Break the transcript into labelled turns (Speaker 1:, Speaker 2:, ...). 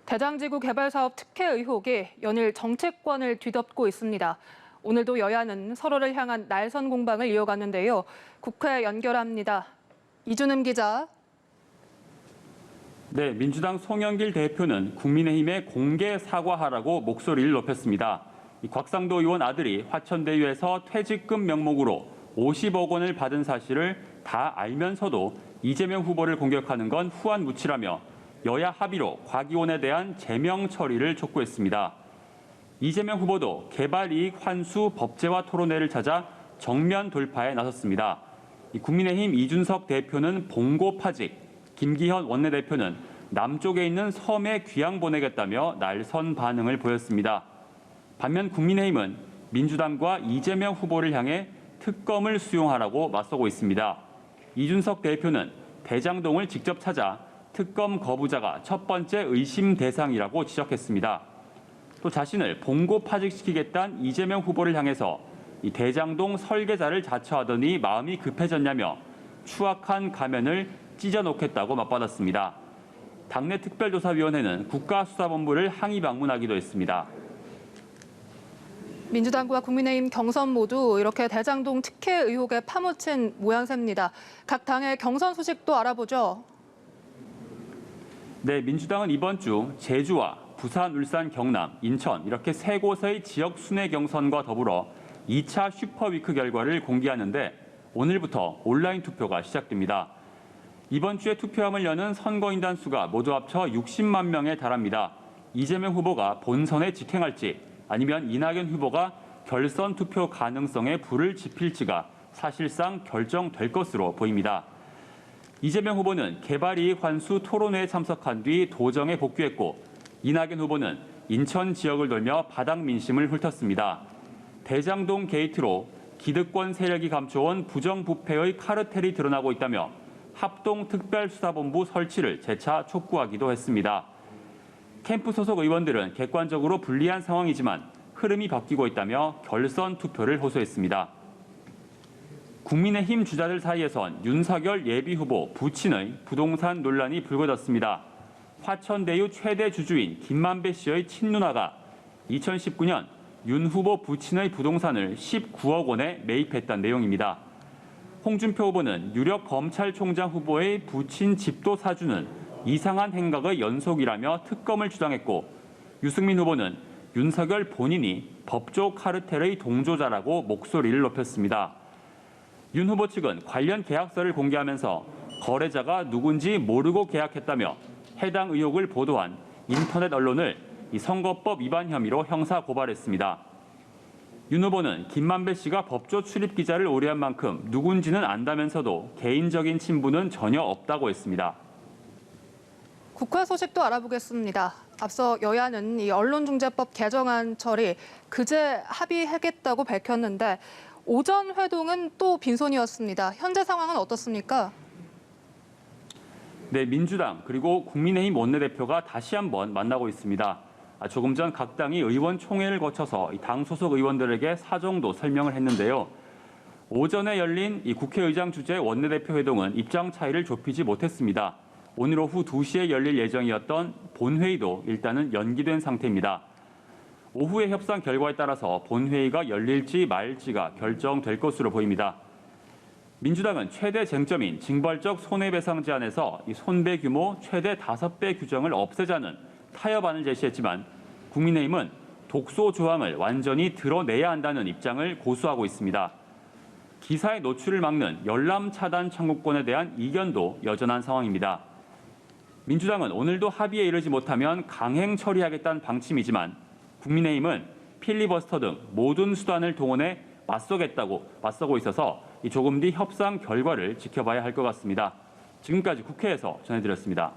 Speaker 1: 대장지구 개발 사업 특혜 의혹이 연일 정치권을 뒤덮고 있습니다. 오늘도 여야는 서로를 향한 날선 공방을 이어갔는데요. 국회 연결합니다. 이준음 기자.
Speaker 2: 네, 민주당 송영길 대표는 국민의힘에 공개 사과하라고 목소리를 높였습니다. 곽상도 의원 아들이 화천대유에서 퇴직금 명목으로 50억 원을 받은 사실을 다 알면서도 이재명 후보를 공격하는 건 후안무치라며 여야 합의로 과기원에 대한 제명 처리를 촉구했습니다. 이재명 후보도 개발이익 환수 법제화 토론회를 찾아 정면 돌파에 나섰습니다. 국민의힘 이준석 대표는 봉고 파직, 김기현 원내대표는 남쪽에 있는 섬에 귀양 보내겠다며 날선 반응을 보였습니다. 반면 국민의힘은 민주당과 이재명 후보를 향해 특검을 수용하라고 맞서고 있습니다. 이준석 대표는 대장동을 직접 찾아 특검 거부자가 첫 번째 의심 대상이라고 지적했습니다. 또 자신을 봉고 파직시키겠다는 이재명 후보를 향해서 이 대장동 설계자를 자처하더니 마음이 급해졌냐며 추악한 가면을 찢어놓겠다고 맞받았습니다. 당내 특별조사위원회는 국가수사본부를 항의 방문하기도 했습니다.
Speaker 1: 민주당과 국민의힘 경선 모두 이렇게 대장동 특혜 의혹에 파묻힌 모양새입니다. 각 당의 경선 소식도 알아보죠.
Speaker 2: 네, 민주당은 이번 주 제주와 부산, 울산, 경남, 인천 이렇게 세 곳의 지역 순회 경선과 더불어 2차 슈퍼위크 결과를 공개하는데 오늘부터 온라인 투표가 시작됩니다. 이번 주에 투표함을 여는 선거인단 수가 모두 합쳐 60만 명에 달합니다. 이재명 후보가 본선에 직행할지 아니면 이낙연 후보가 결선 투표 가능성에 불을 지필지가 사실상 결정될 것으로 보입니다. 이재명 후보는 개발이익 환수 토론회에 참석한 뒤 도정에 복귀했고 이낙연 후보는 인천 지역을 돌며 바닥 민심을 훑었습니다. 대장동 게이트로 기득권 세력이 감춰온 부정부패의 카르텔이 드러나고 있다며 합동특별수사본부 설치를 재차 촉구하기도 했습니다. 캠프 소속 의원들은 객관적으로 불리한 상황이지만 흐름이 바뀌고 있다며 결선 투표를 호소했습니다. 국민의힘 주자들 사이에선 윤석열 예비후보 부친의 부동산 논란이 불거졌습니다. 화천대유 최대 주주인 김만배 씨의 친누나가 2019년 윤 후보 부친의 부동산을 19억 원에 매입했다는 내용입니다. 홍준표 후보는 유력 검찰총장 후보의 부친 집도 사주는 이상한 행각의 연속이라며 특검을 주장했고 유승민 후보는 윤석열 본인이 법조 카르텔의 동조자라고 목소리를 높였습니다. 윤 후보 측은 관련 계약서를 공개하면서 거래자가 누군지 모르고 계약했다며 해당 의혹을 보도한 인터넷 언론을 선거법 위반 혐의로 형사 고발했습니다. 윤 후보는 김만배 씨가 법조 출입 기자를 오래한 만큼 누군지는 안다면서도 개인적인 친분은 전혀 없다고 했습니다.
Speaker 1: 국회 소식도 알아보겠습니다. 앞서 여야는 이 언론중재법 개정안 처리 그제 합의하겠다고 밝혔는데 오전 회동은 또 빈손이었습니다. 현재 상황은 어떻습니까?
Speaker 2: 네, 민주당 그리고 국민의힘 원내대표가 다시 한번 만나고 있습니다. 조금 전 각 당이 의원총회를 거쳐서 당 소속 의원들에게 사정도 설명을 했는데요. 오전에 열린 이 국회의장 주재 원내대표 회동은 입장 차이를 좁히지 못했습니다. 오늘 오후 2시에 열릴 예정이었던 본회의도 일단은 연기된 상태입니다. 오후의 협상 결과에 따라서 본회의가 열릴지 말지가 결정될 것으로 보입니다. 민주당은 최대 쟁점인 징벌적 손해배상 제한에서 이 손배 규모 최대 5배 규정을 없애자는 타협안을 제시했지만 국민의힘은 독소 조항을 완전히 드러내야 한다는 입장을 고수하고 있습니다. 기사의 노출을 막는 열람 차단 청구권에 대한 이견도 여전한 상황입니다. 민주당은 오늘도 합의에 이르지 못하면 강행 처리하겠다는 방침이지만 국민의힘은 필리버스터 등 모든 수단을 동원해 맞서고 있어서 조금 뒤 협상 결과를 지켜봐야 할 것 같습니다. 지금까지 국회에서 전해드렸습니다.